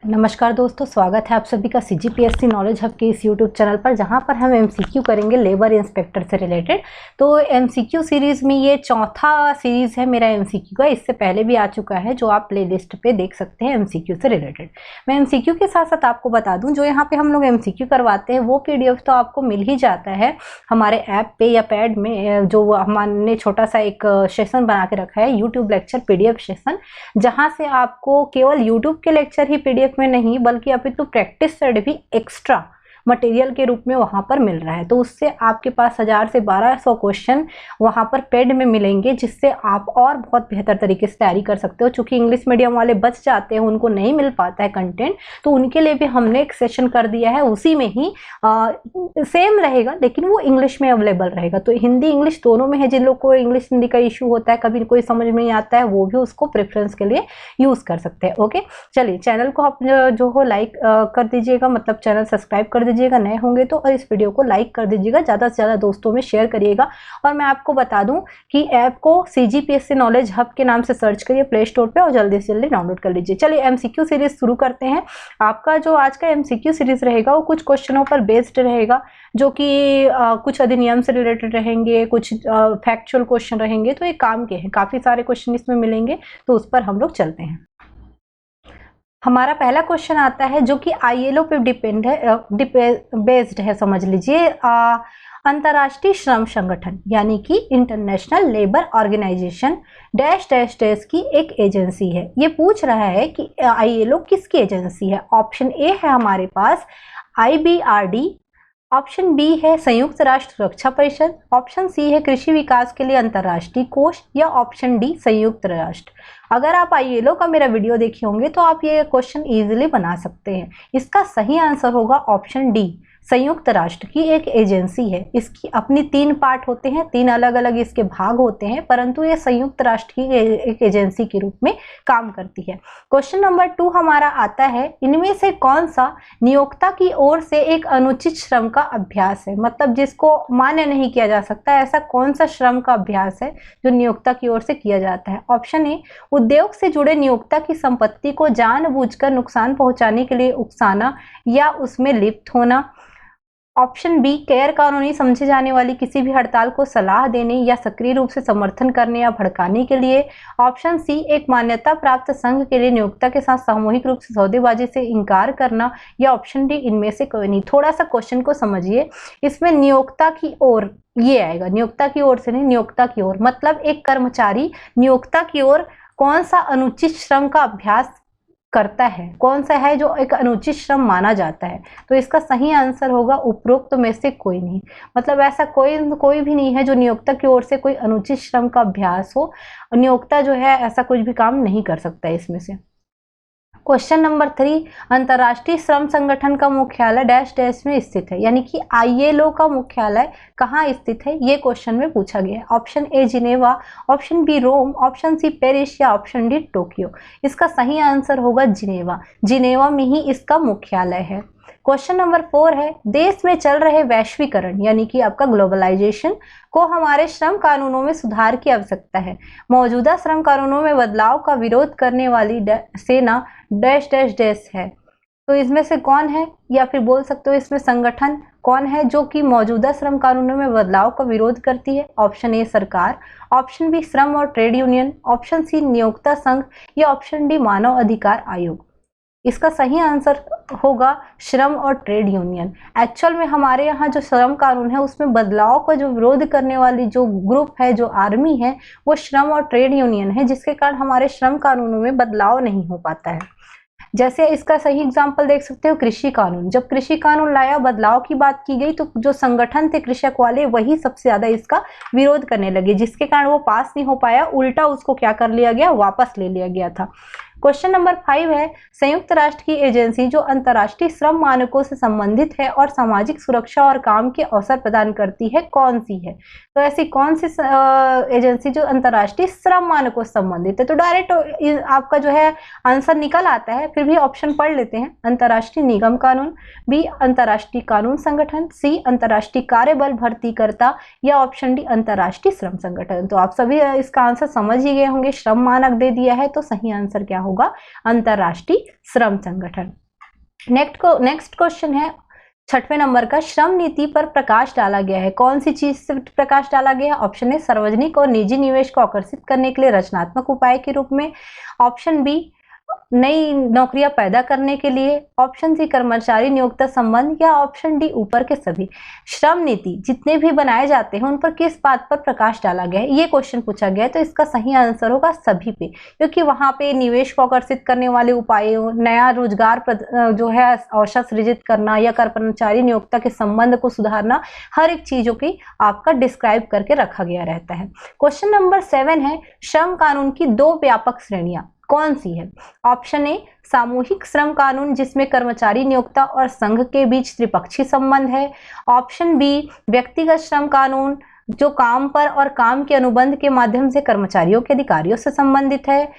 नमस्कार दोस्तों, स्वागत है आप सभी का CGPSC नॉलेज हब के इस यूट्यूब चैनल पर, जहां पर हम MCQ करेंगे लेबर इंस्पेक्टर से रिलेटेड। तो MCQ सीरीज़ में ये चौथा सीरीज़ है मेरा MCQ का। इससे पहले भी आ चुका है जो आप प्लेलिस्ट पे देख सकते हैं MCQ से रिलेटेड। मैं MCQ के साथ साथ आपको बता दूं, जो यहाँ पे हम लोग MCQ करवाते हैं वो PDF तो आपको मिल ही जाता है हमारे ऐप पे या पैड में। जो हमने छोटा सा एक सेशन बना के रखा है यूट्यूब लेक्चर PDF सेशन, जहाँ से आपको केवल यूट्यूब के लेक्चर ही PDF में नहीं बल्कि अभी तो प्रैक्टिस सेट भी एक्स्ट्रा मटेरियल के रूप में वहाँ पर मिल रहा है। तो उससे आपके पास 1000 से 1200 क्वेश्चन वहाँ पर पेड में मिलेंगे, जिससे आप और बहुत बेहतर तरीके से तैयारी कर सकते हो। चूँकि इंग्लिश मीडियम वाले बच जाते हैं, उनको नहीं मिल पाता है कंटेंट, तो उनके लिए भी हमने एक सेशन कर दिया है। उसी में ही सेम रहेगा लेकिन वो इंग्लिश में अवेलेबल रहेगा। तो हिंदी इंग्लिश दोनों में है। जिन लोग को इंग्लिश हिंदी का इशू होता है, कभी कोई समझ में नहीं आता है, वो भी उसको प्रेफरेंस के लिए यूज़ कर सकते हैं। ओके, चलिए चैनल को आप जो हो लाइक कर दीजिएगा, मतलब चैनल सब्सक्राइब कर दीजिएगा नए होंगे तो, और इस वीडियो को लाइक कर दीजिएगा, ज़्यादा से ज़्यादा दोस्तों में शेयर करिएगा। और मैं आपको बता दूं कि ऐप को CGPSC नॉलेज हब के नाम से सर्च करिए प्ले स्टोर पे और जल्दी से जल्दी डाउनलोड कर लीजिए। चलिए MCQ सीरीज शुरू करते हैं। आपका जो आज का MCQ सीरीज रहेगा वो कुछ क्वेश्चनों पर बेस्ड रहेगा, जो कि कुछ अधिनियम से रिलेटेड रहेंगे, कुछ फैक्चुअल क्वेश्चन रहेंगे। तो ये काम के हैं, काफ़ी सारे क्वेश्चन इसमें मिलेंगे, तो उस पर हम लोग चलते हैं। हमारा पहला क्वेश्चन आता है जो कि ILO पे बेस्ड है, समझ लीजिए। अंतर्राष्ट्रीय श्रम संगठन यानी कि international labour organization dash dash dash की एक एजेंसी है। ये पूछ रहा है कि ILO किसकी एजेंसी है। ऑप्शन ए है हमारे पास IBRD, ऑप्शन बी है संयुक्त राष्ट्र सुरक्षा परिषद, ऑप्शन सी है कृषि विकास के लिए अंतर्राष्ट्रीय कोष, या ऑप्शन डी संयुक्त राष्ट्र। अगर आप ILO का मेरा वीडियो देखे होंगे तो आप ये क्वेश्चन इजीली बना सकते हैं। इसका सही आंसर होगा ऑप्शन डी, संयुक्त राष्ट्र की एक एजेंसी है। इसकी अपनी 3 पार्ट होते हैं, 3 अलग अलग इसके भाग होते हैं, परंतु ये संयुक्त राष्ट्र की एक एजेंसी के रूप में काम करती है। क्वेश्चन नंबर 2 हमारा आता है, इनमें से कौन सा नियोक्ता की ओर से एक अनुचित श्रम का अभ्यास है। मतलब जिसको मान्य नहीं किया जा सकता, ऐसा कौन सा श्रम का अभ्यास है जो नियोक्ता की ओर से किया जाता है। ऑप्शन ए, उद्योग से जुड़े नियोक्ता की संपत्ति को जानबूझकर नुकसान पहुंचाने के लिए उकसाना या उसमें लिप्त होना। ऑप्शन बी, गैर कानूनी समझे जाने वाली किसी भी हड़ताल को सलाह देने या सक्रिय रूप से समर्थन करने या भड़काने के लिए। ऑप्शन सी, एक मान्यता प्राप्त संघ के लिए नियोक्ता के साथ सामूहिक रूप से सौदेबाजी से इनकार करना, या ऑप्शन डी, इनमें से कोई नहीं। थोड़ा सा क्वेश्चन को समझिए। इसमें नियोक्ता की ओर ये आएगा, नियोक्ता की ओर से नहीं, नियोक्ता की ओर मतलब एक कर्मचारी नियोक्ता की ओर कौन सा अनुचित श्रम का अभ्यास करता है, कौन सा है जो एक अनुचित श्रम माना जाता है। तो इसका सही आंसर होगा उपरोक्त में से कोई नहीं। मतलब ऐसा कोई भी नहीं है जो नियोक्ता की ओर से कोई अनुचित श्रम का अभ्यास हो। नियोक्ता जो है ऐसा कुछ भी काम नहीं कर सकता है इसमें से। क्वेश्चन नंबर 3, अंतर्राष्ट्रीय श्रम संगठन का मुख्यालय डैश डैश में स्थित है, यानी कि ILO का मुख्यालय कहाँ स्थित है, ये क्वेश्चन में पूछा गया है। Option A Geneva, option B Rome, option C Paris, या ऑप्शन डी टोक्यो। इसका सही आंसर होगा जिनेवा। जिनेवा में ही इसका मुख्यालय है। क्वेश्चन नंबर 4 है, देश में चल रहे वैश्वीकरण यानी कि आपका ग्लोबलाइजेशन को हमारे श्रम कानूनों में सुधार की आवश्यकता है। मौजूदा श्रम कानूनों में बदलाव का विरोध करने वाली सेना डैश डैश डैश है। तो इसमें से कौन है, या फिर बोल सकते हो इसमें संगठन कौन है जो कि मौजूदा श्रम कानूनों में बदलाव का विरोध करती है। ऑप्शन ए सरकार, ऑप्शन बी श्रम और ट्रेड यूनियन, ऑप्शन सी नियोक्ता संघ, या ऑप्शन डी मानव अधिकार आयोग। इसका सही आंसर होगा श्रम और ट्रेड यूनियन। एक्चुअल में हमारे यहाँ जो श्रम कानून है उसमें बदलाव का जो विरोध करने वाली जो ग्रुप है, जो आर्मी है, वो श्रम और ट्रेड यूनियन है, जिसके कारण हमारे श्रम कानूनों में बदलाव नहीं हो पाता है। जैसे इसका सही एग्जाम्पल देख सकते हो कृषि कानून। जब कृषि कानून लाया, बदलाव की बात की गई, तो जो संगठन थे कृषक वाले वही सबसे ज्यादा इसका विरोध करने लगे, जिसके कारण वो पास नहीं हो पाया। उल्टा उसको क्या कर लिया गया, वापस ले लिया गया था। क्वेश्चन नंबर 5 है, संयुक्त राष्ट्र की एजेंसी जो अंतर्राष्ट्रीय श्रम मानकों से संबंधित है और सामाजिक सुरक्षा और काम के अवसर प्रदान करती है, कौन सी है। तो ऐसी कौन सी एजेंसी जो अंतर्राष्ट्रीय श्रम मानकों से संबंधित है। तो डायरेक्ट आपका जो है आंसर निकल आता है, फिर भी ऑप्शन पढ़ लेते हैं। अंतर्राष्ट्रीय निगम कानून, बी अंतर्राष्ट्रीय कानून संगठन, सी अंतर्राष्ट्रीय कार्यबल भर्तीकर्ता, या ऑप्शन डी अंतर्राष्ट्रीय श्रम संगठन। तो आप सभी इसका आंसर समझ ही गए होंगे, श्रम मानक दे दिया है, तो सही आंसर क्या होगा? अंतरराष्ट्रीय श्रम संगठन। नेक्स्ट क्वेश्चन है 6वें नंबर का, श्रम नीति पर प्रकाश डाला गया है। कौन सी चीज से प्रकाश डाला गया है? ऑप्शन ए सार्वजनिक और निजी निवेश को आकर्षित करने के लिए रचनात्मक उपाय के रूप में, ऑप्शन बी नई नौकरियां पैदा करने के लिए, ऑप्शन सी कर्मचारी नियोक्ता संबंध, या ऑप्शन डी ऊपर के सभी। श्रम नीति जितने भी बनाए जाते हैं उन पर किस बात पर प्रकाश डाला गया है, ये क्वेश्चन पूछा गया है। तो इसका सही आंसर होगा सभी पे, क्योंकि वहां पे निवेश को आकर्षित करने वाले उपायों, नया रोजगार जो है अवसर सृजित करना, या कर्मचारी नियोक्ता के संबंध को सुधारना, हर एक चीजों की आपका डिस्क्राइब करके रखा गया रहता है। क्वेश्चन नंबर 7 है, श्रम कानून की 2 व्यापक श्रेणियां कौन सी है? ऑप्शन ए सामूहिक श्रम कानून जिसमें कर्मचारी नियोक्ता और संघ के बीच त्रिपक्षीय संबंध है, ऑप्शन बी व्यक्तिगत श्रम कानून जो काम पर और काम के अनुबंध के माध्यम से कर्मचारियों के अधिकारियों से संबंधित है,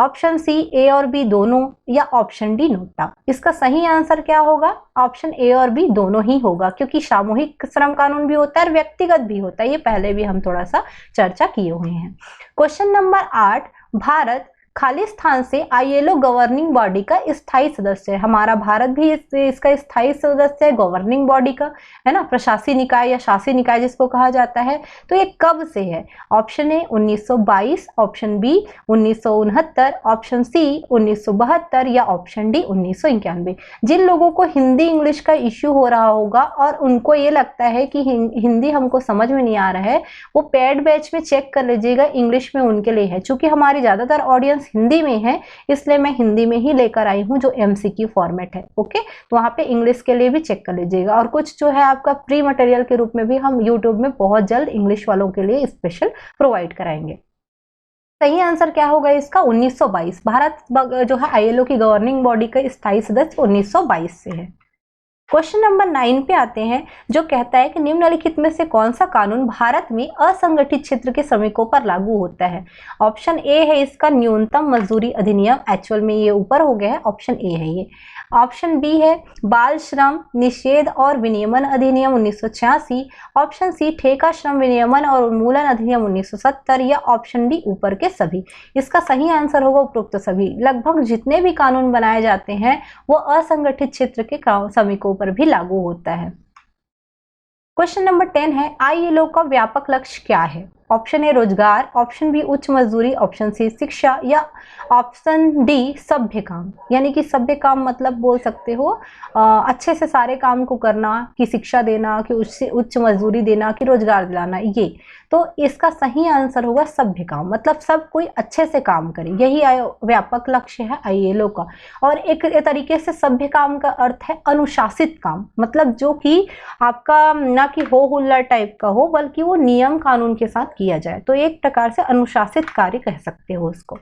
ऑप्शन सी ए और बी दोनों, या ऑप्शन डी नोटा। इसका सही आंसर क्या होगा? ऑप्शन ए और बी दोनों ही होगा, क्योंकि सामूहिक श्रम कानून भी होता है और व्यक्तिगत भी होता है, ये पहले भी हम थोड़ा सा चर्चा किए हुए हैं। क्वेश्चन नंबर 8, भारत खाली स्थान से आईएलओ गवर्निंग बॉडी का स्थायी सदस्य है। हमारा भारत भी इसका स्थायी सदस्य है, गवर्निंग बॉडी का, है ना, प्रशासनिक निकाय या शासी निकाय जिसको कहा जाता है। तो ये कब से है? Option A 1922, option B 1969, option C 1972, या ऑप्शन डी 1991। जिन लोगों को हिंदी इंग्लिश का इश्यू हो रहा होगा और उनको ये लगता है कि हिंदी हमको समझ में नहीं आ रहा है, वो पेड बैच में चेक कर लीजिएगा, इंग्लिश में उनके लिए है। चूंकि हमारी ज्यादातर ऑडियंस हिंदी में है, इसलिए मैं हिंदी में ही लेकर आई हूं जो एमसीक्यू फॉर्मेट है। ओके, तो वहां पे इंग्लिश के लिए भी चेक कर लीजिएगा, और कुछ जो है आपका प्री मटेरियल के रूप में भी हम यूट्यूब में बहुत जल्द इंग्लिश वालों के लिए स्पेशल प्रोवाइड कराएंगे। सही आंसर क्या होगा इसका? 1922। भारत जो है आईएलओ की गवर्निंग बॉडी का स्थायी सदस्य 1922 से है। क्वेश्चन नंबर 9 पे आते हैं, जो कहता है कि निम्नलिखित में से कौन सा कानून भारत में असंगठित क्षेत्र के श्रमिकों पर लागू होता है? ऑप्शन ए है इसका न्यूनतम मजदूरी अधिनियम, एक्चुअल में ये ऊपर हो गया है, ऑप्शन ए है ये। ऑप्शन बी है बाल श्रम निषेध और विनियमन अधिनियम 1986, ऑप्शन सी ठेका श्रम विनियमन और उन्मूलन अधिनियम 1970, या ऑप्शन डी ऊपर के सभी। इसका सही आंसर होगा उपरोक्त सभी। लगभग जितने भी कानून बनाए जाते हैं वो असंगठित क्षेत्र के श्रमिकों पर भी लागू होता है। क्वेश्चन नंबर 10 है, आईएलओ का व्यापक लक्ष्य क्या है? ऑप्शन ए रोजगार, ऑप्शन बी उच्च मजदूरी, ऑप्शन सी शिक्षा, या ऑप्शन डी सभ्य काम। यानी कि सभ्य काम मतलब बोल सकते हो अच्छे से सारे काम को करना, कि शिक्षा देना, कि उच्च मजदूरी देना, कि रोजगार दिलाना, ये। तो इसका सही आंसर होगा सभ्य काम, मतलब सब कोई अच्छे से काम करे, यही व्यापक लक्ष्य है आईएलओ का। और एक तरीके से सभ्य काम का अर्थ है अनुशासित काम, मतलब जो कि आपका ना कि हो हुल्लड़ टाइप का हो, बल्कि वो नियम कानून के साथ किया जाए। तो एक प्रकार से अनुशासित कार्य कह सकते हो उसको।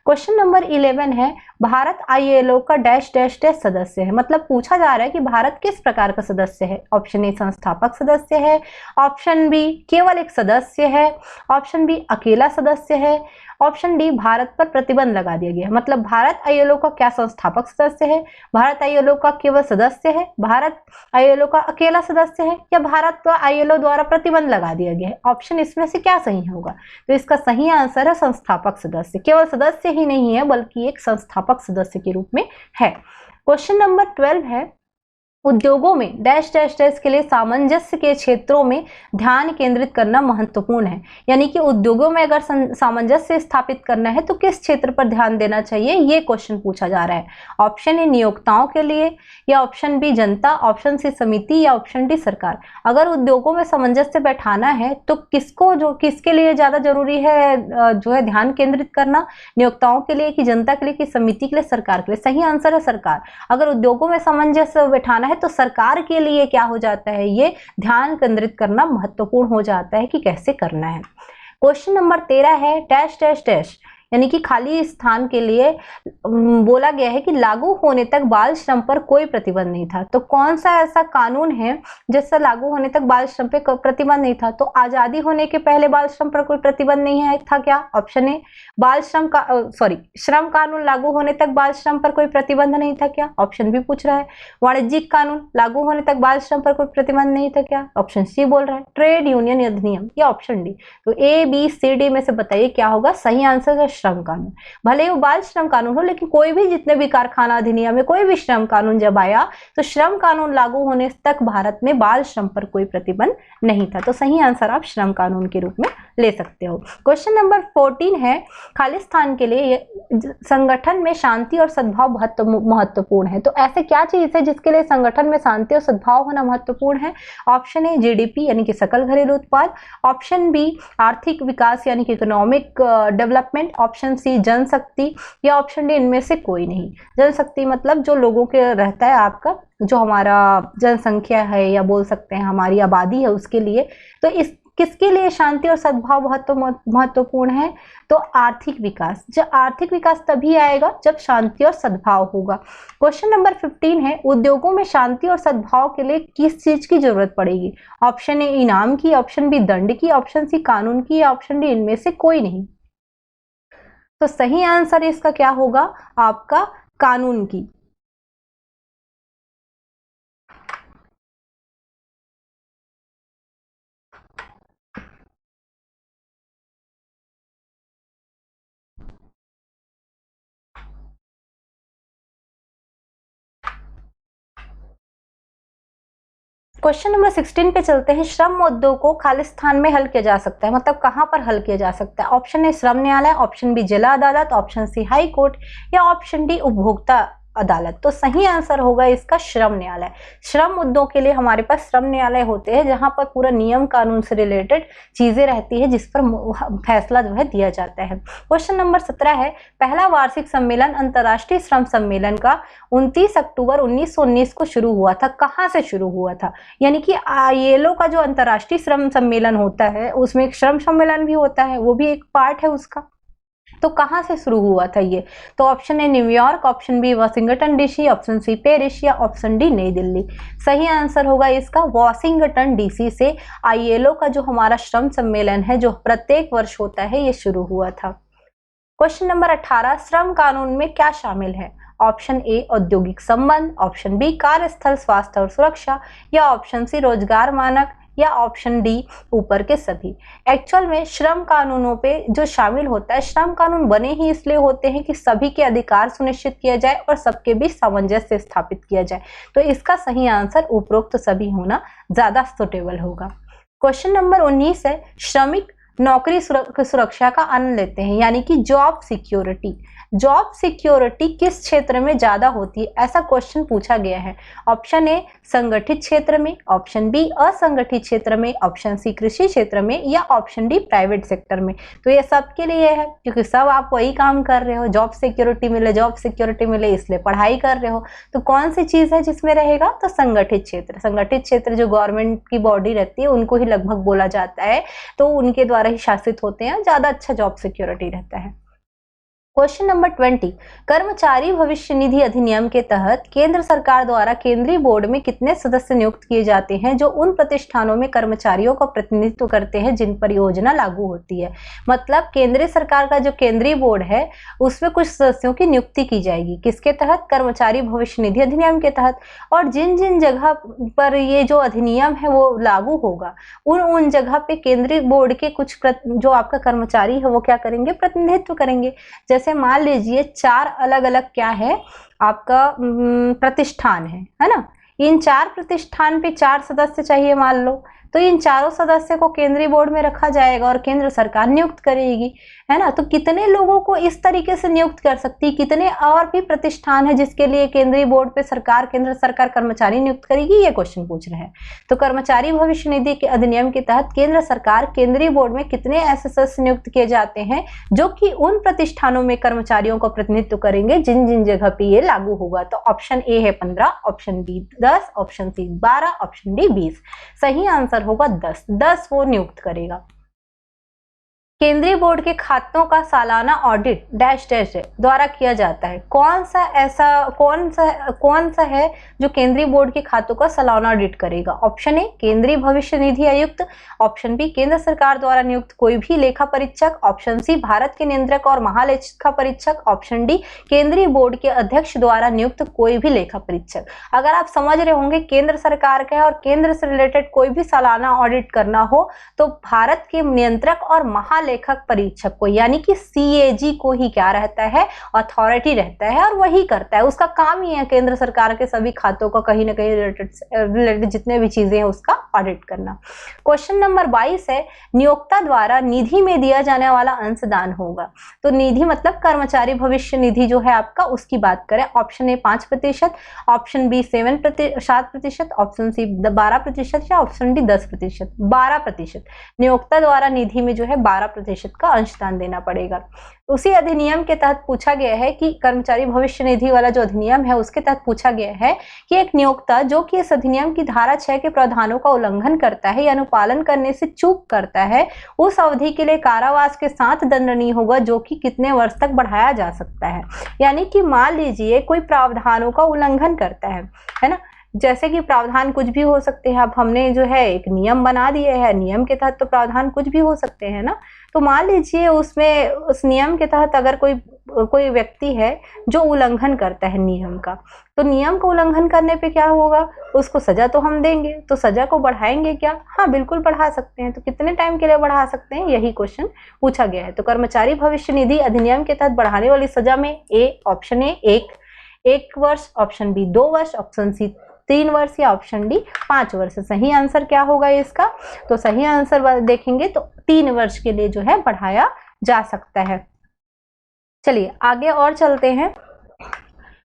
क्वेश्चन नंबर 11 है, भारत आईएलओ का डैश डैश डैश सदस्य है। मतलब पूछा जा रहा है कि भारत किस प्रकार का सदस्य है। ऑप्शन ए संस्थापक सदस्य है, ऑप्शन बी केवल एक सदस्य है, ऑप्शन बी अकेला सदस्य है, ऑप्शन डी भारत पर प्रतिबंध लगा दिया गया है। मतलब भारत आईएलओ का क्या संस्थापक सदस्य है, भारत आईएलओ का केवल सदस्य है, भारत आईएलओ का अकेला सदस्य है, या भारत का आईएलओ द्वारा प्रतिबंध लगा दिया गया है। ऑप्शन इसमें से क्या सही होगा? तो इसका सही आंसर है संस्थापक सदस्य। केवल सदस्य ही नहीं है बल्कि एक संस्थापक सदस्य के रूप में है। क्वेश्चन नंबर 12 है, उद्योगों में डैश डैश डैश के लिए सामंजस्य के क्षेत्रों में ध्यान केंद्रित करना महत्वपूर्ण है। यानी कि उद्योगों में अगर सामंजस्य स्थापित करना है तो किस क्षेत्र पर ध्यान देना चाहिए, ये क्वेश्चन पूछा जा रहा है। ऑप्शन ए नियोक्ताओं के लिए, या ऑप्शन बी जनता, ऑप्शन सी समिति, या ऑप्शन डी सरकार। अगर उद्योगों में सामंजस्य बैठाना है तो किसके लिए ज्यादा जरूरी है जो है ध्यान केंद्रित करना? नियोक्ताओं के लिए, कि जनता के लिए, कि समिति के लिए, सरकार के लिए? सही आंसर है सरकार। अगर उद्योगों में सामंजस्य बैठाना है तो सरकार के लिए क्या हो जाता है, ये ध्यान केंद्रित करना महत्वपूर्ण हो जाता है कि कैसे करना है। क्वेश्चन नंबर 13 है, डैश डैश डैश यानी कि खाली स्थान के लिए बोला गया है कि लागू होने तक बाल श्रम पर कोई प्रतिबंध नहीं था। तो कौन सा ऐसा कानून है जिससे लागू होने तक बाल श्रम पे प्रतिबंध नहीं था? तो आजादी होने के पहले बाल श्रम पर कोई प्रतिबंध नहीं है था क्या? ऑप्शन ए श्रम कानून लागू होने तक बाल श्रम पर कोई प्रतिबंध नहीं था क्या? ऑप्शन बी पूछ रहा है। वाणिज्यिक कानून लागू होने तक बाल श्रम पर कोई प्रतिबंध नहीं था क्या? ऑप्शन सी बोल रहा है। ट्रेड यूनियन अधिनियम, या ऑप्शन डी? तो ए बी सी डी में से बताइए क्या होगा सही आंसर है। श्रम कानून। भले ही वो बाल श्रम कानून हो, लेकिन कोई भी जितने भी कारखाना अधिनियम में कोई भी श्रम कानून जब आया तो श्रम कानून लागू होने तक भारत में बाल श्रम पर कोई प्रतिबंध नहीं था। तो सही आंसर आप श्रम कानून के रूप में ले सकते हो। क्वेश्चन नंबर 14 है, खालिस्तान के लिए संगठन में शांति और सद्भाव महत्वपूर्ण है। तो ऐसे क्या चीज है जिसके लिए संगठन में शांति और सद्भाव होना महत्वपूर्ण है? ऑप्शन ए जीडीपी यानी कि सकल घरेलू उत्पाद, ऑप्शन बी आर्थिक विकास यानी कि इकोनॉमिक डेवलपमेंट, ऑप्शन सी जनशक्ति, या ऑप्शन डी इनमें से कोई नहीं। जनशक्ति मतलब जो लोगों के रहता है आपका, जो हमारा जनसंख्या है या बोल सकते हैं हमारी आबादी है उसके लिए। तो इस किसके लिए शांति और सद्भाव महत्वपूर्ण है? तो आर्थिक विकास। जब आर्थिक विकास तभी आएगा जब शांति और सद्भाव होगा। क्वेश्चन नंबर 15 है, उद्योगों में शांति और सद्भाव के लिए किस चीज की जरूरत पड़ेगी? ऑप्शन ए इनाम की, ऑप्शन बी दंड की, ऑप्शन सी कानून की, या ऑप्शन डी इनमें से कोई नहीं। तो सही आंसर इसका क्या होगा? आपका कानून की। क्वेश्चन नंबर 16 पे चलते हैं। श्रम मुद्दों को खालिस्तान में हल किया जा सकता है, मतलब कहां पर हल किया जा सकता है? ऑप्शन ए श्रम न्यायालय, ऑप्शन बी जिला अदालत, ऑप्शन सी हाई कोर्ट, या ऑप्शन डी उपभोक्ता अदालत। तो सही आंसर होगा इसका श्रम न्यायालय। श्रम मुद्दों के लिए हमारे पास श्रम न्यायालय होते हैं जहां पर पूरा नियम कानून से रिलेटेड चीजें रहती है जिस पर फैसला जो है दिया जाता है। क्वेश्चन नंबर 17 है, पहला वार्षिक सम्मेलन अंतर्राष्ट्रीय श्रम सम्मेलन का 29 अक्टूबर 1919 को शुरू हुआ था। कहाँ से शुरू हुआ था? यानी कि ILO का जो अंतर्राष्ट्रीय श्रम सम्मेलन होता है उसमें एक श्रम सम्मेलन भी होता है, वो भी एक पार्ट है उसका। तो कहां से शुरू हुआ था ये? तो option A New York, option B Washington DC, option C Paris, या ऑप्शन डी नई दिल्ली। सही आंसर होगा इसका वाशिंगटन डीसी से ILO का जो हमारा श्रम सम्मेलन है जो प्रत्येक वर्ष होता है ये शुरू हुआ था। क्वेश्चन नंबर 18, श्रम कानून में क्या शामिल है? ऑप्शन ए औद्योगिक संबंध, ऑप्शन बी कार्यस्थल स्वास्थ्य और सुरक्षा, या ऑप्शन सी रोजगार मानक, या ऑप्शन डी ऊपर के सभी। एक्चुअल में श्रम कानूनों पे जो शामिल होता है, श्रम कानून बने ही इसलिए होते हैं कि सभी के अधिकार सुनिश्चित किया जाए और सबके बीच सामंजस्य स्थापित किया जाए। तो इसका सही आंसर उपरोक्त सभी होना ज्यादा सुटेबल होगा। क्वेश्चन नंबर 19 है, श्रमिक नौकरी सुरक्षा का आनंद लेते हैं, यानी कि जॉब सिक्योरिटी। जॉब सिक्योरिटी किस क्षेत्र में ज्यादा होती है? ऐसा क्वेश्चन पूछा गया है। ऑप्शन ए संगठित क्षेत्र में, ऑप्शन बी असंगठित क्षेत्र में, ऑप्शन सी कृषि क्षेत्र में, या ऑप्शन डी प्राइवेट सेक्टर में। तो ये सबके लिए है क्योंकि सब आप वही काम कर रहे हो, जॉब सिक्योरिटी मिले, जॉब सिक्योरिटी मिले, इसलिए पढ़ाई कर रहे हो। तो कौन सी चीज है जिसमें रहेगा? तो संगठित क्षेत्र। संगठित क्षेत्र जो गवर्नमेंट की बॉडी रहती है उनको ही लगभग बोला जाता है, तो उनके द्वारा ही शासित होते हैं, ज्यादा अच्छा जॉब सिक्योरिटी रहता है। क्वेश्चन नंबर 20, कर्मचारी भविष्य निधि अधिनियम के तहत केंद्र सरकार द्वारा केंद्रीय बोर्ड में कितने सदस्य नियुक्त किए जाते हैं जो उन प्रतिष्ठानों में कर्मचारियों का प्रतिनिधित्व करते हैं जिन पर योजना लागू होती है? मतलब केंद्रीय सरकार का जो केंद्रीय बोर्ड है उसमें कुछ सदस्यों की नियुक्ति की जाएगी। किसके तहत? कर्मचारी भविष्य निधि अधिनियम के तहत। और जिन जिन जगह पर ये जो अधिनियम है वो लागू होगा उन जगह पे केंद्रीय बोर्ड के कुछ जो आपका कर्मचारी है वो क्या करेंगे? प्रतिनिधित्व करेंगे। जैसे मान लीजिए 4 अलग अलग क्या है आपका प्रतिष्ठान है ना? इन 4 प्रतिष्ठान पे 4 सदस्य चाहिए मान लो, तो इन चारों सदस्य को केंद्रीय बोर्ड में रखा जाएगा और केंद्र सरकार नियुक्त करेगी, है ना? तो कितने लोगों को इस तरीके से नियुक्त कर सकती है? कितने और भी प्रतिष्ठान है जिसके लिए केंद्रीय बोर्ड पे केंद्र सरकार कर्मचारी नियुक्त करेगी? ये क्वेश्चन पूछ रहे हैं। तो कर्मचारी भविष्य निधि के अधिनियम के तहत केंद्र सरकार केंद्रीय बोर्ड में कितने ऐसे सदस्य नियुक्त किए जाते हैं जो कि उन प्रतिष्ठानों में कर्मचारियों का प्रतिनिधित्व करेंगे जिन जिन जगह पे ये लागू होगा? तो ऑप्शन ए है 15, option B 10, option C 12, option D 20। सही आंसर होगा 10 वो नियुक्त करेगा। केंद्रीय बोर्ड के खातों का सालाना ऑडिट डैश डैश द्वारा किया जाता है। कौन सा है जो केंद्रीय बोर्ड के खातों का सालाना ऑडिट करेगा? ऑप्शन ए केंद्रीय भविष्य निधि आयुक्त, ऑप्शन बी केंद्र सरकार द्वारा नियुक्त कोई भी लेखा परीक्षक, ऑप्शन सी भारत के नियंत्रक और महालेखा परीक्षक, ऑप्शन डी केंद्रीय बोर्ड के अध्यक्ष द्वारा नियुक्त कोई भी लेखा परीक्षक। अगर आप समझ रहे होंगे केंद्र सरकार का है और केंद्र से रिलेटेड कोई भी सालाना ऑडिट करना हो तो भारत के नियंत्रक और लेखक परीक्षक को, यानी कि CAG को ही क्या रहता है, अथॉरिटी रहता है और वही करता है। उसका काम ही है केंद्र सरकार के सभी खातों का कहीं ना कहीं रिलेटेड जितने भी चीजें हैं उसका ऑडिट करना। क्वेश्चन नंबर 22 है, नियोक्ता द्वारा निधि में दिया जाने वाला अंशदान होगा। तो निधि मतलब कर्मचारी भविष्य निधि जो है आपका, उसकी बात करें। Option A 5%, option B 7%, option C 12% या ऑप्शन डी 10%। 12%, नियोक्ता द्वारा निधि में जो है 12% का अंशदान देना पड़ेगा। उसी अधिनियम के तहत पूछा गया है कि कर्मचारी भविष्य निधि वाला जो अधिनियम है उसके तहत पूछा गया है कि एक नियोक्ता जो कि इस अधिनियम की धारा 6 के प्रावधानों का उल्लंघन करता है या अनुपालन करने से चूक करता है, उस अवधि के लिए कारावास के साथ दंडनीय होगा, जो कि कितने वर्ष तक बढ़ाया जा सकता है। यानी कि मान लीजिए कोई प्रावधानों का उल्लंघन करता है ना, जैसे कि प्रावधान कुछ भी हो सकते हैं। अब हमने जो है एक नियम बना दिए हैं, नियम के तहत तो प्रावधान कुछ भी हो सकते हैं ना। तो मान लीजिए उसमें उस नियम के तहत अगर कोई व्यक्ति है जो उल्लंघन करता है नियम का, तो नियम का उल्लंघन करने पे क्या होगा, उसको सजा तो हम देंगे। तो सजा को बढ़ाएंगे क्या? हाँ, बिल्कुल बढ़ा सकते हैं। तो कितने टाइम के लिए बढ़ा सकते हैं, यही क्वेश्चन पूछा गया है। तो कर्मचारी भविष्य निधि अधिनियम के तहत बढ़ाने वाली सजा में ऑप्शन ए 1 वर्ष, ऑप्शन बी 2 वर्ष, ऑप्शन सी 3 वर्ष या ऑप्शन डी 5 वर्ष। सही आंसर क्या होगा इसका? तो सही आंसर देखेंगे तो 3 वर्ष के लिए जो है बढ़ाया जा सकता है। चलिए आगे और चलते हैं।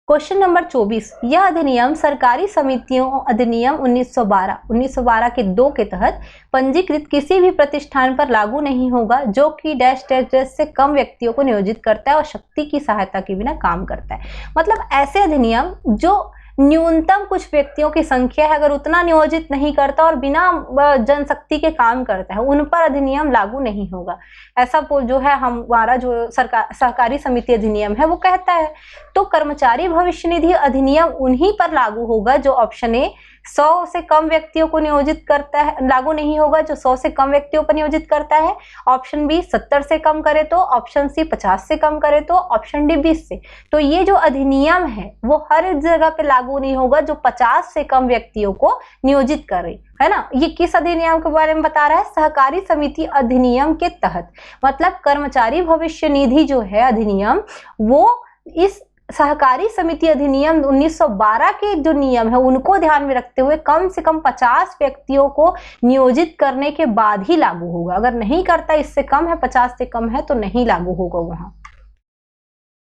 क्वेश्चन नंबर 24, यह अधिनियम सरकारी समितियों अधिनियम 1912 के 2 के तहत पंजीकृत किसी भी प्रतिष्ठान पर लागू नहीं होगा जो कि डैश डैश डैश से कम व्यक्तियों को नियोजित करता है और शक्ति की सहायता के बिना काम करता है। मतलब ऐसे अधिनियम जो न्यूनतम कुछ व्यक्तियों की संख्या है, अगर उतना नियोजित नहीं करता और बिना जनशक्ति के काम करता है, उन पर अधिनियम लागू नहीं होगा। ऐसा जो है हमारा जो सहकारी समिति अधिनियम है वो कहता है। तो कर्मचारी भविष्य निधि अधिनियम उन्हीं पर लागू होगा जो ऑप्शन ए 100 से कम व्यक्तियों को नियोजित करता है, लागू नहीं होगा जो 100 से कम व्यक्तियों पर नियोजित करता है, ऑप्शन बी 70 से कम करे तो, ऑप्शन सी 50 से कम करे तो, ऑप्शन डी 20 से। तो ये जो अधिनियम है वो हर एक जगह पे लागू नहीं होगा जो 50 से कम व्यक्तियों को नियोजित करे, है ना। ये किस अधिनियम के बारे में बता रहा है? सहकारी समिति अधिनियम के तहत। मतलब कर्मचारी भविष्य निधि जो है अधिनियम, वो इस सहकारी समिति अधिनियम 1912 के जो नियम है उनको ध्यान में रखते हुए कम से कम 50 व्यक्तियों को नियोजित करने के बाद ही लागू होगा। अगर नहीं करता, इससे कम है, 50 से कम है, तो नहीं लागू होगा वहां।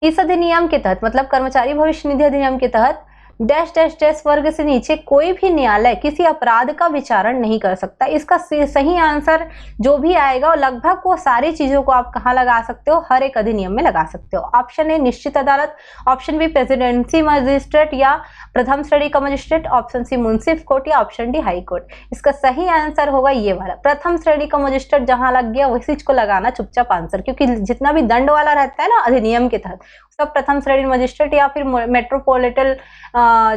इस अधिनियम के तहत मतलब कर्मचारी भविष्य निधि अधिनियम के तहत डैश डैश डैश वर्ग से नीचे कोई भी न्यायालय किसी अपराध का विचारण नहीं कर सकता। इसका सही आंसर जो भी आएगा लगभग वो सारी चीजों को आप कहाँ लगा सकते हो, हर एक अधिनियम में लगा सकते हो। ऑप्शन ए निश्चित अदालत, ऑप्शन बी प्रेसिडेंसी मजिस्ट्रेट या प्रथम श्रेणी का मजिस्ट्रेट, ऑप्शन सी मुंसिफ कोर्ट या ऑप्शन डी हाई कोर्ट। इसका सही आंसर होगा ये वाला, प्रथम श्रेणी का मजिस्ट्रेट। जहां लग गया उसी को लगाना चुपचाप आंसर, क्योंकि जितना भी दंड वाला रहता है ना अधिनियम के तहत, सब प्रथम श्रेणी मजिस्ट्रेट या फिर मेट्रोपॉलिटन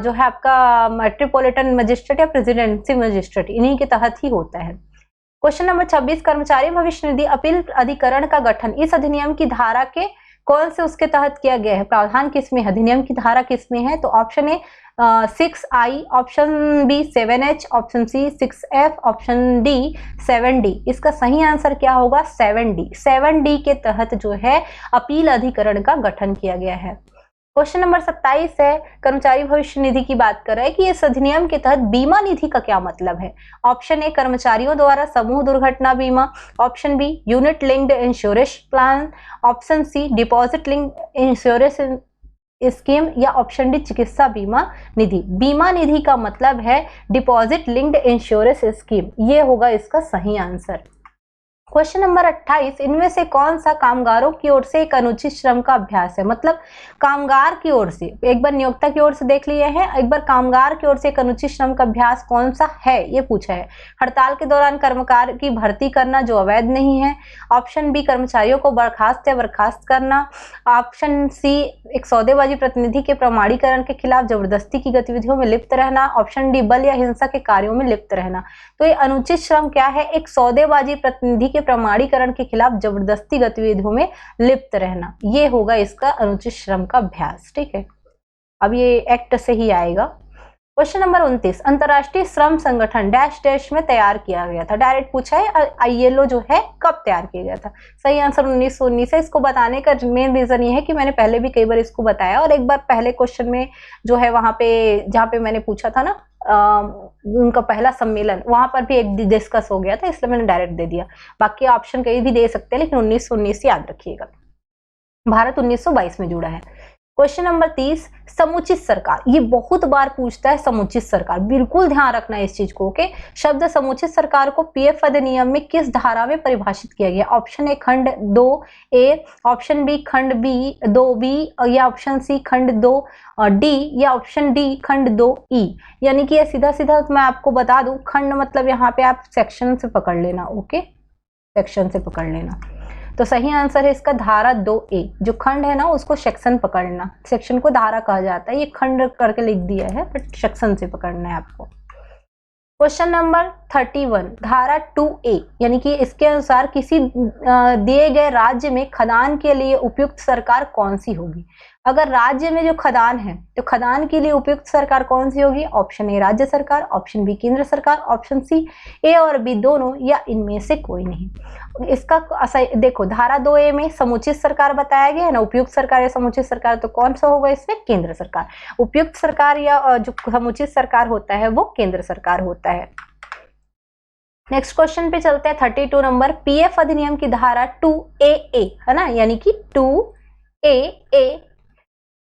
जो है आपका मेट्रोपॉलिटन मजिस्ट्रेट या प्रेसिडेंसी मजिस्ट्रेट, इन्हीं के तहत ही होता है। क्वेश्चन नंबर 26, कर्मचारी भविष्य निधि अपील अधिकरण का गठन इस अधिनियम की धारा के कौन से उसके तहत किया गया है? प्रावधान किसमें है, अधिनियम की धारा किसमें है? तो option A 6I, option B 7H, option C 6F, option D 7D। इसका सही आंसर क्या होगा? 7D। 7D के तहत जो है अपील अधिकरण का गठन किया गया है। क्वेश्चन नंबर 27 है, कर्मचारी भविष्य निधि की बात कर रहा है कि इस अधिनियम के तहत बीमा निधि का क्या मतलब है? ऑप्शन ए कर्मचारियों द्वारा समूह दुर्घटना बीमा, option B unit linked insurance plan, option C deposit linked insurance scheme या ऑप्शन डी चिकित्सा बीमा निधि। बीमा निधि का मतलब है डिपॉजिट लिंक्ड इंश्योरेंस स्कीम, ये होगा इसका सही आंसर। क्वेश्चन नंबर 28, इनमें से कौन सा कामगारों की ओर से एक अनुचित श्रम का अभ्यास है? मतलब कामगार की ओर से, एक बार नियोक्ता की ओर से देख लिए हैं, एक बार कामगार की ओर से एक अनुचित श्रम का अभ्यास कौन सा है ये पूछा है। हड़ताल के दौरान कर्मकार की भर्ती करना जो अवैध नहीं है, ऑप्शन बी कर्मचारियों को बर्खास्त या बर्खास्त करना, ऑप्शन सी एक सौदेबाजी प्रतिनिधि के प्रमाणीकरण के खिलाफ जबरदस्ती की गतिविधियों में लिप्त रहना, ऑप्शन डी बल या हिंसा के कार्यों में लिप्त रहना। तो ये अनुचित श्रम क्या है? एक सौदेबाजी प्रतिनिधि के प्रमाणीकरण के खिलाफ जबरदस्ती गतिविधियों में लिप्त रहना, ये होगा इसका अनुचित श्रम का अभ्यास। ठीक है, अब ये एक्ट से ही आएगा। क्वेश्चन नंबर 29, अंतर्राष्ट्रीय श्रम संगठन डैश डैश में तैयार किया गया था। डायरेक्ट पूछा है ILO जो है कब तैयार किया गया था। सही आंसर 1919 है। इसको बताने का मेन रीजन ये है कि मैंने पहले भी कई बार इसको बताया, और एक बार पहले क्वेश्चन में जो है वहां पे जहाँ पे मैंने पूछा था ना उनका पहला सम्मेलन, वहां पर भी एक डिस्कस हो गया था, इसलिए मैंने डायरेक्ट दे दिया। बाकी ऑप्शन कहीं भी दे सकते हैं, लेकिन 1919 याद रखिएगा। भारत 1922 में जुड़ा है। क्वेश्चन नंबर 30, समुचित सरकार। ये बहुत बार पूछता है समुचित सरकार, बिल्कुल ध्यान रखना है इस चीज को। ओके, शब्द समुचित सरकार को PF अधिनियम में किस धारा में परिभाषित किया गया? ऑप्शन ए खंड 2A, ऑप्शन बी खंड B 2B, या ऑप्शन सी खंड 2D, या ऑप्शन डी खंड 2E। यानी कि ये सीधा सीधा मैं आपको बता दूं, खंड मतलब यहाँ पे आप सेक्शन से पकड़ लेना। ओके, सेक्शन से पकड़ लेना। तो सही आंसर है इसका धारा 2A। जो खंड है ना उसको सेक्शन पकड़ना, सेक्शन को धारा कहा जाता है। ये खंड करके लिख दिया है, बट सेक्शन से पकड़ना है आपको। क्वेश्चन नंबर 31, धारा 2A, यानी कि इसके अनुसार किसी दिए गए राज्य में खदान के लिए उपयुक्त सरकार कौन सी होगी? अगर राज्य में जो खदान है तो खदान के लिए उपयुक्त सरकार कौन सी होगी? ऑप्शन ए राज्य सरकार, ऑप्शन बी केंद्र सरकार, ऑप्शन सी ए और बी दोनों, या इनमें से कोई नहीं। इसका देखो, धारा 2A में समुचित सरकार बताया गया है ना, उपयुक्त सरकार या समुचित सरकार, तो कौन सा होगा इसमें? केंद्र सरकार। उपयुक्त सरकार या जो समुचित सरकार होता है वो केंद्र सरकार होता है। नेक्स्ट क्वेश्चन पे चलते हैं, 32 नंबर। PF अधिनियम की धारा 2AA है ना, यानी कि 2AA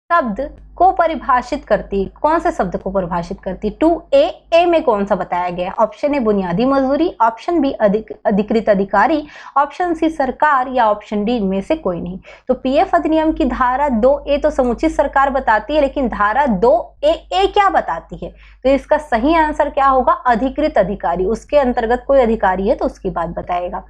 शब्द को परिभाषित करती है। कौन से शब्द को परिभाषित करती है? 2AA में कौन सा बताया गया? ऑप्शन ए बुनियादी मजदूरी, ऑप्शन बी अधिकृत अधिकारी, ऑप्शन सी सरकार, या ऑप्शन डी इनमें से कोई नहीं। तो PF अधिनियम की धारा 2A तो समुचित सरकार बताती है, लेकिन धारा 2AA क्या बताती है? तो इसका सही आंसर क्या होगा? अधिकृत अधिकारी। उसके अंतर्गत कोई अधिकारी है तो उसकी बात बताएगा।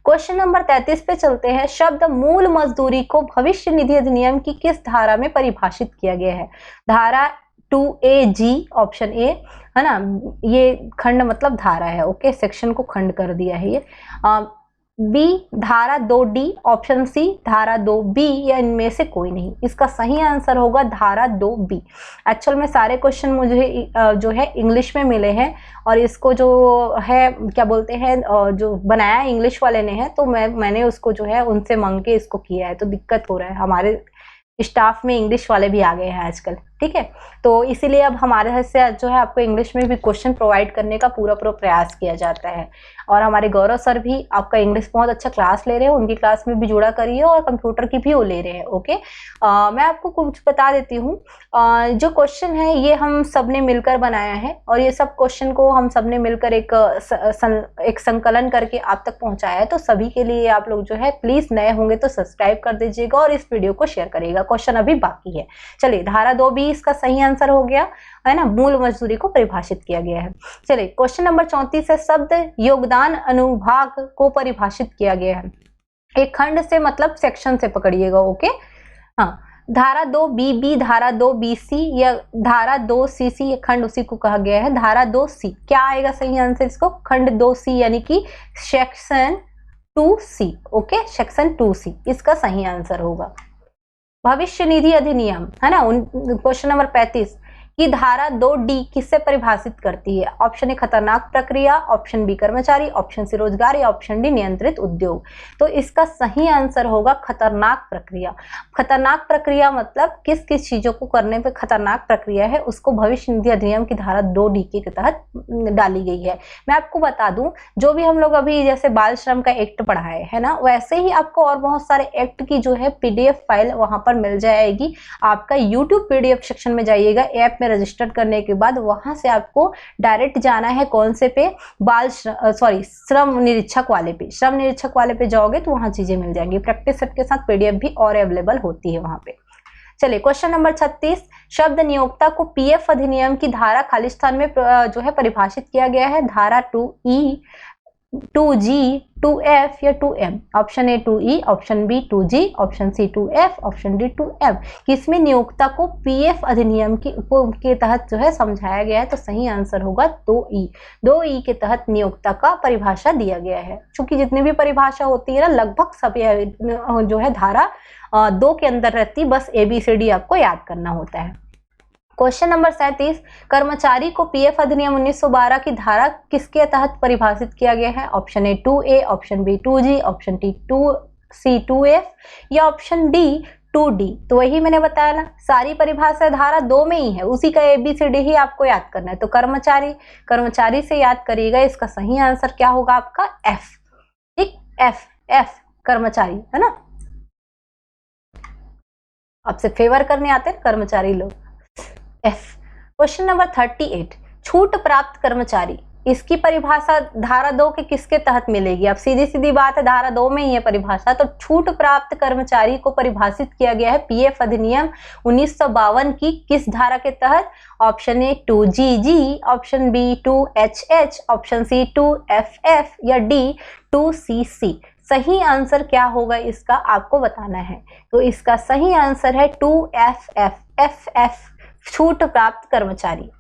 क्वेश्चन नंबर 33 पे चलते हैं। शब्द मूल मजदूरी को भविष्य निधि अधिनियम की किस धारा में परिभाषित किया गया है? धारा 2AG, ऑप्शन ए है ना, ये खंड मतलब धारा है। ओके, सेक्शन को खंड कर दिया है ये। बी धारा 2D, ऑप्शन सी धारा 2B, या इनमें से कोई नहीं। इसका सही आंसर होगा धारा 2B। एक्चुअल में सारे क्वेश्चन मुझे जो है इंग्लिश में मिले हैं, और इसको जो है क्या बोलते हैं जो बनाया इंग्लिश वाले ने है, तो मैंने उसको जो है उनसे मांग के इसको किया है। तो दिक्कत हो रहा है, हमारे स्टाफ में इंग्लिश वाले भी आ गए हैं आजकल, ठीक है। तो इसीलिए अब हमारे से जो है आपको इंग्लिश में भी क्वेश्चन प्रोवाइड करने का पूरा प्रयास किया जाता है। और हमारे गौरव सर भी आपका इंग्लिश बहुत अच्छा क्लास ले रहे हैं, उनकी क्लास में भी जुड़ा करिए, और कंप्यूटर की भी वो ले रहे हैं। ओके, मैं आपको कुछ बता देती हूँ। जो क्वेश्चन है ये हम सब ने मिलकर बनाया है, और ये सब क्वेश्चन को हम सब ने मिलकर एक संकलन करके आप तक पहुंचाया है। तो सभी के लिए आप लोग जो है प्लीज नए होंगे तो सब्सक्राइब कर दीजिएगा और इस वीडियो को शेयर करिएगा। क्वेश्चन अभी बाकी है। चलिए, धारा 2B इसका सही आंसर हो गया है ना, मूल मजदूरी को परिभाषित किया गया है। चलिए, क्वेश्चन नंबर 34 है। शब्द योगदान अनुभाग को परिभाषित किया गया है। एक खंड से मतलब सेक्शन से पकड़िएगा। ओके, हाँ, धारा 2BB, धारा 2BC, या धारा 2CC, ये खंड उसी को कहा गया है। धारा 2C क्या आएगा सही आंसर? इसको खंड 2C यानी कि section 2C। Okay, section 2C इसका सही आंसर होगा। भविष्य निधि अधिनियम है ना, क्वेश्चन नंबर 35 की धारा 2D किससे परिभाषित करती है? ऑप्शन ए खतरनाक प्रक्रिया, ऑप्शन बी कर्मचारी, ऑप्शन सी रोजगार, या ऑप्शन डी नियंत्रित उद्योग। तो इसका सही आंसर होगा खतरनाक प्रक्रिया। खतरनाक प्रक्रिया मतलब किस किस चीजों को करने पे खतरनाक प्रक्रिया है, उसको भविष्य निधि अधिनियम की धारा 2D के तहत डाली गई है। मैं आपको बता दूं, जो भी हम लोग अभी जैसे बाल श्रम का एक्ट पढ़ाए है ना, वैसे ही आपको और बहुत सारे एक्ट की जो है PDF फाइल वहां पर मिल जाएगी। आपका YouTube PDF सेक्शन में जाइएगा, ऐप रजिस्टर करने के बाद वहां से आपको डायरेक्ट जाना है कौन से पे? श्रम निरीक्षक वाले पे। श्रम निरीक्षक वाले पे जाओगे तो वहां चीजें मिल जाएंगी। प्रैक्टिस सेट के साथ PDF भी और अवेलेबल होती है वहां पे। चलिए, क्वेश्चन नंबर 36 शब्द नियोक्ता को PF अधिनियम की धारा खालिस्तान में जो है परिभाषित किया गया है। धारा 2E, 2G, 2F, या 2M। Option A 2E, option B 2G, option C 2F, option D 2M। किसमें नियोक्ता को PF अधिनियम के तहत जो है समझाया गया है? तो सही आंसर होगा 2E। 2E के तहत नियोक्ता का परिभाषा दिया गया है। क्योंकि जितनी भी परिभाषा होती है ना, लगभग सब जो है धारा 2 के अंदर रहती, बस ABCD आपको याद करना होता है। क्वेश्चन नंबर 37, कर्मचारी को पीएफ अधिनियम 1912 की धारा किसके तहत परिभाषित किया गया है? Option A 2A, option B 2G, option T 2C 2F या ऑप्शन डी 2D। तो वही मैंने बताया ना, सारी परिभाषा धारा 2 में ही है, उसी का ABCD ही आपको याद करना है। तो कर्मचारी से याद करिएगा, इसका सही आंसर क्या होगा आपका? F। ठीक, F कर्मचारी है ना। आपसे फेवर करने आते हैं कर्मचारी लोग। F। क्वेश्चन नंबर 38, छूट प्राप्त कर्मचारी, इसकी परिभाषा धारा 2 के किसके तहत मिलेगी? अब सीधी सीधी बात है, धारा 2 में ही है परिभाषा। तो छूट प्राप्त कर्मचारी को परिभाषित किया गया है पीएफ अधिनियम 1952 की किस धारा के तहत? Option A 2GG, option B 2HH, option C 2FF या डी 2CC। सही आंसर क्या होगा इसका आपको बताना है। तो इसका सही आंसर है 2FF, छूट प्राप्त कर्मचारी।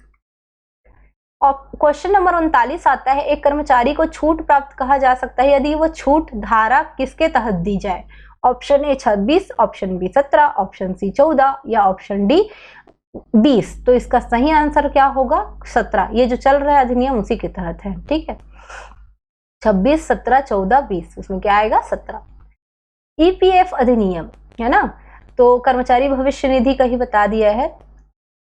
और क्वेश्चन नंबर 39 आता है, एक कर्मचारी को छूट प्राप्त कहा जा सकता है यदि वो छूट धारा किसके तहत दी जाए? Option A 26, option B 17, option C 14 या ऑप्शन डी 20। तो इसका सही आंसर क्या होगा? 17। ये जो चल रहा है अधिनियम उसी के तहत है। ठीक है, 26, 17, 14, 20, उसमें क्या आएगा? 17। ईपीएफ अधिनियम है ना, तो कर्मचारी भविष्य निधि का ही बता दिया है।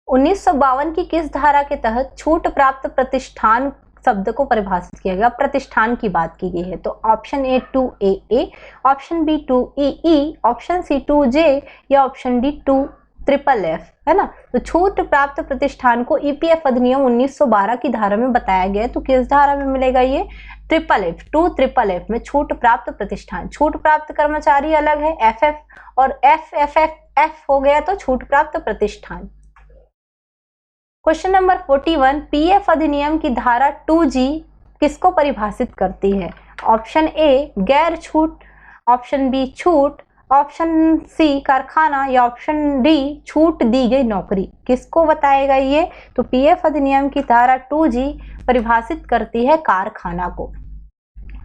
1952 की किस धारा के तहत छूट प्राप्त प्रतिष्ठान शब्द को परिभाषित किया गया? प्रतिष्ठान की बात की गई है। तो option A 2AA, option B 2EE, option C 2J या ऑप्शन डी 2FFF है ना। तो छूट प्राप्त प्रतिष्ठान को ईपीएफ अधिनियम 1912 की धारा में बताया गया है। तो किस धारा में मिलेगा ये? FFF, 2FFF में छूट प्राप्त प्रतिष्ठान। छूट प्राप्त कर्मचारी अलग है FF, और FFF हो गया तो छूट प्राप्त प्रतिष्ठान। क्वेश्चन नंबर 41, पीएफ अधिनियम की धारा 2G किसको परिभाषित करती है? ऑप्शन ए गैर छूट, ऑप्शन बी छूट, ऑप्शन सी कारखाना या ऑप्शन डी छूट दी गई नौकरी। किसको बताएगा ये? तो पीएफ अधिनियम की धारा 2G परिभाषित करती है कारखाना को।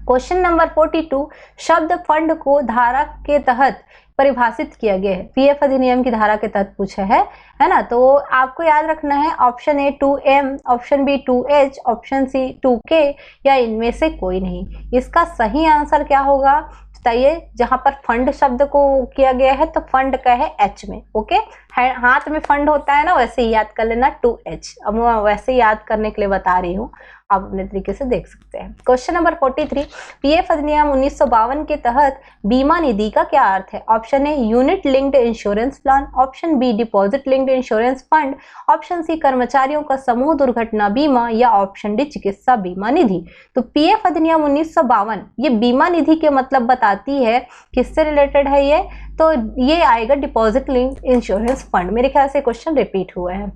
क्वेश्चन नंबर 42, शब्द फंड को धारा के तहत परिभाषित किया गया है, पीएफ अधिनियम की धारा के तहत पूछा है ना। तो आपको याद रखना है option A 2M, option B 2H, option C 2K या इनमें से कोई नहीं। इसका सही आंसर क्या होगा बताइए? जहां पर फंड शब्द को किया गया है तो फंड का है H में। ओके, हाथ में फंड होता है ना, वैसे ही याद कर लेना 2H। अब मैं वैसे ही याद करने के लिए बता रही हूँ, आप अपने तरीके से देख सकते हैं। क्वेश्चन नंबर 43, पीएफ अधिनियम 1952 के तहत बीमा निधि का क्या अर्थ है? Option A unit linked insurance plan, option B deposit linked insurance fund, option C कर्मचारियों का समूह दुर्घटना बीमा या ऑप्शन डी चिकित्सा बीमा निधि। तो पीएफ अधिनियम 1952 ये बीमा निधि के मतलब बताती है, किससे रिलेटेड है ये? तो ये आएगा डिपॉजिट लिंक्ड इंश्योरेंस फंड। मेरे ख्याल से क्वेश्चन रिपीट हुआ है।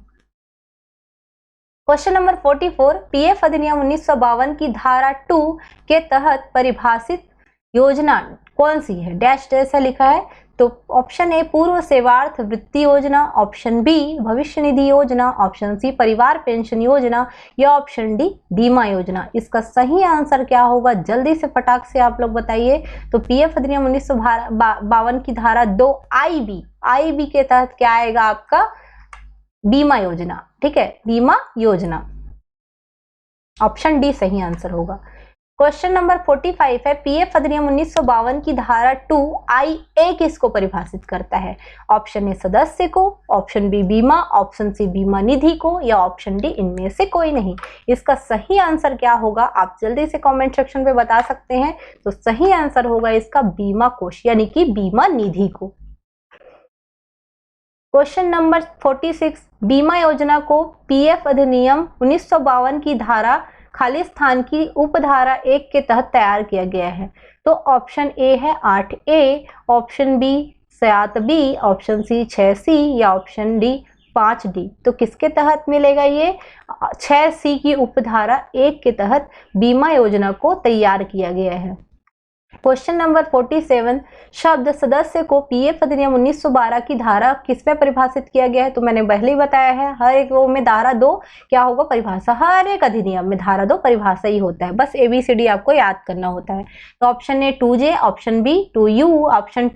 क्वेश्चन नंबर 44, पीएफ अधिनियम 1952 की धारा 2 के तहत परिभाषित योजना कौन सी है? डैश डैश है लिखा है। तो ऑप्शन ए पूर्व सेवार्थ वृत्ति योजना, ऑप्शन बी भविष्य निधि योजना, ऑप्शन सी परिवार पेंशन योजना या ऑप्शन डी बीमा योजना। इसका सही आंसर क्या होगा? जल्दी से फटाक से आप लोग बताइए। तो पीएफ अधिनियम 1952 की धारा 2 IB के तहत क्या आएगा आपका? बीमा योजना। ठीक है, बीमा योजना, ऑप्शन डी सही आंसर होगा। क्वेश्चन नंबर 45 है, पीएफ अधिनियम 1952 की धारा 2IA किसको परिभाषित करता है? ऑप्शन ए सदस्य को, ऑप्शन बी बीमा, ऑप्शन सी बीमा निधि को या ऑप्शन डी इनमें से कोई नहीं। इसका सही आंसर क्या होगा? आप जल्दी से कमेंट सेक्शन पे बता सकते हैं। तो सही आंसर होगा इसका बीमा कोष यानी कि बीमा निधि को। क्वेश्चन नंबर 46, बीमा योजना को पीएफ अधिनियम 1952 की धारा खाली स्थान की उपधारा 1 के तहत तैयार किया गया है। तो ऑप्शन ए है 8A, option B 7B, option C 6C या ऑप्शन डी 5D। तो किसके तहत मिलेगा ये? 6C की उपधारा 1 के तहत बीमा योजना को तैयार किया गया है। क्वेश्चन नंबर 47, शब्द सदस्य को पीएफ अधिनियम 1912 की धारा किसमें परिभाषित किया गया है? तो मैंने पहले ही बताया है, हर एक वो में धारा 2 क्या होगा? परिभाषा। हर एक अधिनियम में धारा 2 परिभाषा ही होता है, बस ABCD आपको याद करना होता है। तो option A 2J, option B 2U, option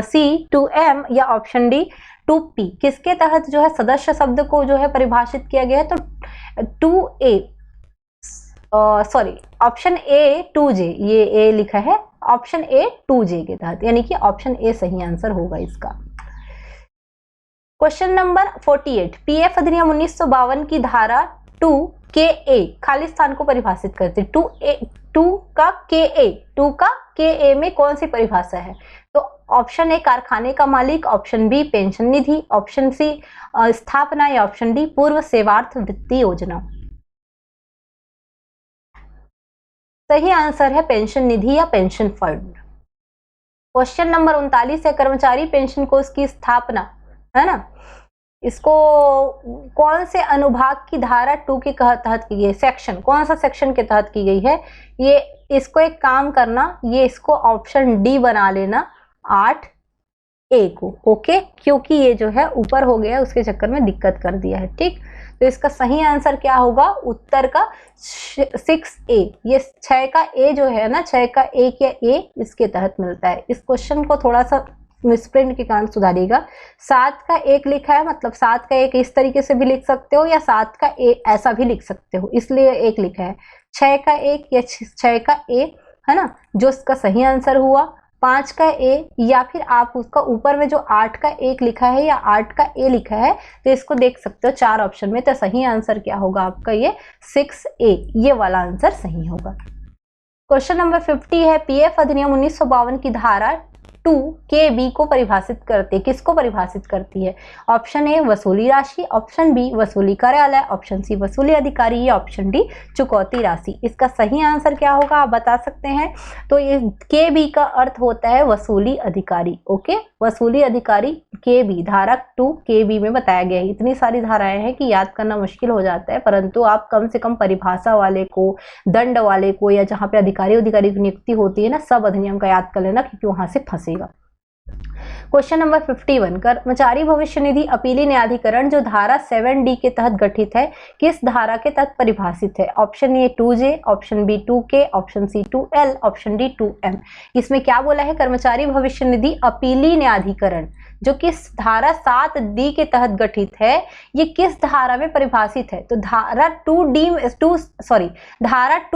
C 2M या ऑप्शन डी 2P किसके तहत जो है सदस्य शब्द को जो है परिभाषित किया गया है, तो 2A sorry option A 2J, ये ए लिखा है, ऑप्शन ए 2J के तहत, यानी कि ऑप्शन ए सही आंसर होगा इसका। क्वेश्चन नंबर 48, पीएफ अधिनियम 1952 की धारा 2KA खाली स्थान को परिभाषित करती है। 2 का KA में कौन सी परिभाषा है, तो ऑप्शन ए कारखाने का मालिक, ऑप्शन बी पेंशन निधि, ऑप्शन सी स्थापना या ऑप्शन डी पूर्व सेवार्थ वित्तीय योजना। सही आंसर है पेंशन निधि या पेंशन फंड। क्वेश्चन नंबर 39 है कर्मचारी पेंशन कोष की स्थापना, है ना, इसको कौन से अनुभाग की धारा 2 के तहत की गई, सेक्शन कौन सा सेक्शन के तहत की गई है, ये इसको एक काम करना, ये इसको ऑप्शन डी बना लेना 8A को, ओके, क्योंकि ये जो है ऊपर हो गया उसके चक्कर में दिक्कत कर दिया है, ठीक। तो इसका सही आंसर क्या होगा, उत्तर का 6A, ये 6 का A जो है ना, 6 का एक या A इसके तहत मिलता है। इस क्वेश्चन को थोड़ा सा मिसप्रिंट के कारण सुधारिएगा। 7 का 1 लिखा है, मतलब 7 का 1 इस तरीके से भी लिख सकते हो या 7 का A ऐसा भी लिख सकते हो, इसलिए 1 लिखा है। 6 का 1 या 6 का A, है ना, जो इसका सही आंसर हुआ। 5 का A या फिर आप उसका ऊपर में जो 8 का 1 लिखा है या 8 का A लिखा है, तो इसको देख सकते हो 4 ऑप्शन में, तो सही आंसर क्या होगा आपका, ये 6A, ये वाला आंसर सही होगा। क्वेश्चन नंबर 50 है पीएफ अधिनियम 1952 की धारा 2KB को परिभाषित करती है, किसको परिभाषित करती है, ऑप्शन ए वसूली राशि, ऑप्शन बी वसूली कार्यालय, ऑप्शन सी वसूली अधिकारी या ऑप्शन डी चुकौती राशि। इसका सही आंसर क्या होगा आप बता सकते हैं, तो ये KB का अर्थ होता है वसूली अधिकारी, ओके, वसूली अधिकारी KB, धारा 2KB में बताया गया है। इतनी सारी धाराएं हैं कि याद करना मुश्किल हो जाता है, परंतु आप कम से कम परिभाषा वाले को, दंड वाले को, या जहाँ पे अधिकारी की नियुक्ति होती है ना, सब अधिनियम का याद कर लेना, क्योंकि वहां से फंसेगा। क्वेश्चन नंबर 51, कर्मचारी भविष्य निधि अपीली न्यायाधिकरण जो धारा 7D के तहत गठित है, किस धारा के तहत परिभाषित है, option A 2J, option B 2K, option C 2L, option D 2M। इसमें क्या बोला है, कर्मचारी भविष्य निधि अपीली न्यायाधिकरण जो किस धारा 7D के तहत गठित है, ये किस धारा में परिभाषित है, तो धारा 2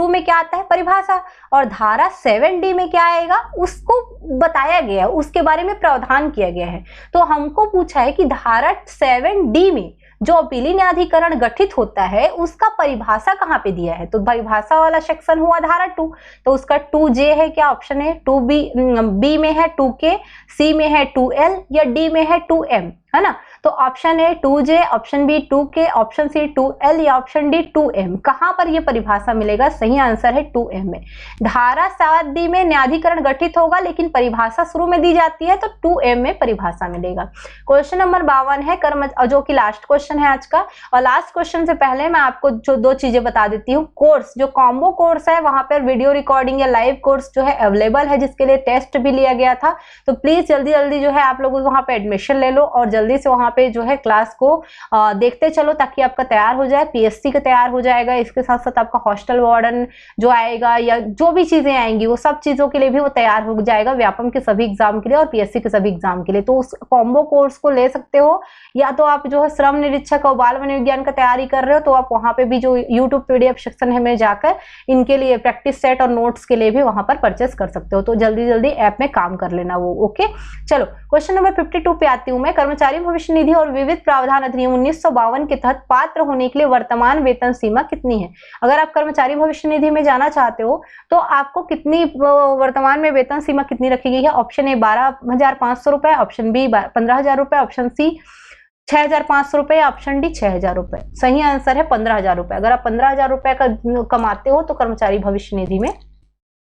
में क्या आता है परिभाषा, और धारा 7D में क्या आएगा उसको बताया गया है, उसके बारे में प्रावधान किया गया है। तो हमको पूछा है कि धारा 7D में जो अपीली न्यायाधिकरण गठित होता है उसका परिभाषा कहाँ पे दिया है, तो परिभाषा वाला सेक्शन हुआ धारा 2, तो उसका 2J है क्या, ऑप्शन है 2B में है 2K, C में है 2L या D में है 2M, है ना। तो option A 2J, option B 2K, option C 2L या ऑप्शन डी 2M। कहां पर यह परिभाषा मिलेगा, सही आंसर है 2M में। धारा 7D में न्यायाधिकरण गठित होगा, लेकिन परिभाषा शुरू में दी जाती है, तो 2M में परिभाषा मिलेगा। क्वेश्चन नंबर 52 है जो कि लास्ट क्वेश्चन है आज का, और लास्ट क्वेश्चन से पहले मैं आपको जो 2 चीजें बता देती हूँ। कोर्स जो कॉम्बो कोर्स है, वहां पर वीडियो रिकॉर्डिंग या लाइव कोर्स जो है अवेलेबल है, जिसके लिए टेस्ट भी लिया गया था। तो प्लीज जल्दी जल्दी जो है आप लोग वहां पे एडमिशन ले लो और जल्दी से वहां पे जो है क्लास को देखते चलो, ताकि आपका तैयार हो जाए, PSC का तैयार हो जाएगा। इसके साथ साथ आपका हॉस्टल वार्डन जो आएगा या जो भी चीजें आएंगी वो सब चीजों के लिए भी वो तैयार हो जाएगा, व्यापम के सभी एग्जाम के लिए और PSC के सभी एग्जाम के लिए। तो उस कॉम्बो कोर्स को ले सकते हो, या तो आप जो है श्रम निरीक्षक और बाल मनोविज्ञान का तैयारी कर रहे हो तो आप वहां पे भी जो यूट्यूब PDF सेक्शन है में जाकर इनके लिए प्रैक्टिस सेट और नोट्स के लिए भी वहां पर परचेस कर सकते हो। तो जल्दी जल्दी ऐप में काम कर लेना वो, ओके। चलो क्वेश्चन नंबर 52 पे आती हूँ मैं। कर्मचारी भविष्य निधि और विविध प्रावधान अधिनियम 1952 के तहत पात्र होने के लिए वर्तमान वेतन सीमा कितनी है। अगर आप कर्मचारी भविष्य निधि में जाना चाहते हो तो आपको कितनी वर्तमान में वेतन सीमा कितनी रखी गई है, ऑप्शन ए 12,500 रुपए, ऑप्शन बी 15,000 रुपए, ऑप्शन सी 6,500 रुपए, ऑप्शन डी 6,000 रुपए। सही आंसर है 15,000 रुपए। अगर आप 15,000 रुपए का कमाते हो तो कर्मचारी भविष्य निधि में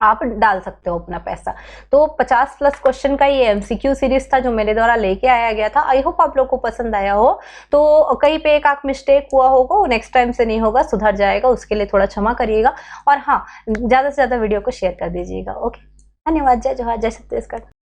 आप डाल सकते हो अपना पैसा। तो 50+ क्वेश्चन का ये MCQ सीरीज था जो मेरे द्वारा लेके आया गया था। आई होप आप लोग को पसंद आया हो। तो कहीं पे एक आध मिस्टेक हुआ होगा, वो नेक्स्ट टाइम से नहीं होगा, सुधर जाएगा, उसके लिए थोड़ा क्षमा करिएगा। और हाँ, ज़्यादा से ज़्यादा वीडियो को शेयर कर दीजिएगा। ओके, धन्यवाद। जय जोहार, जय छत्तीसगढ़।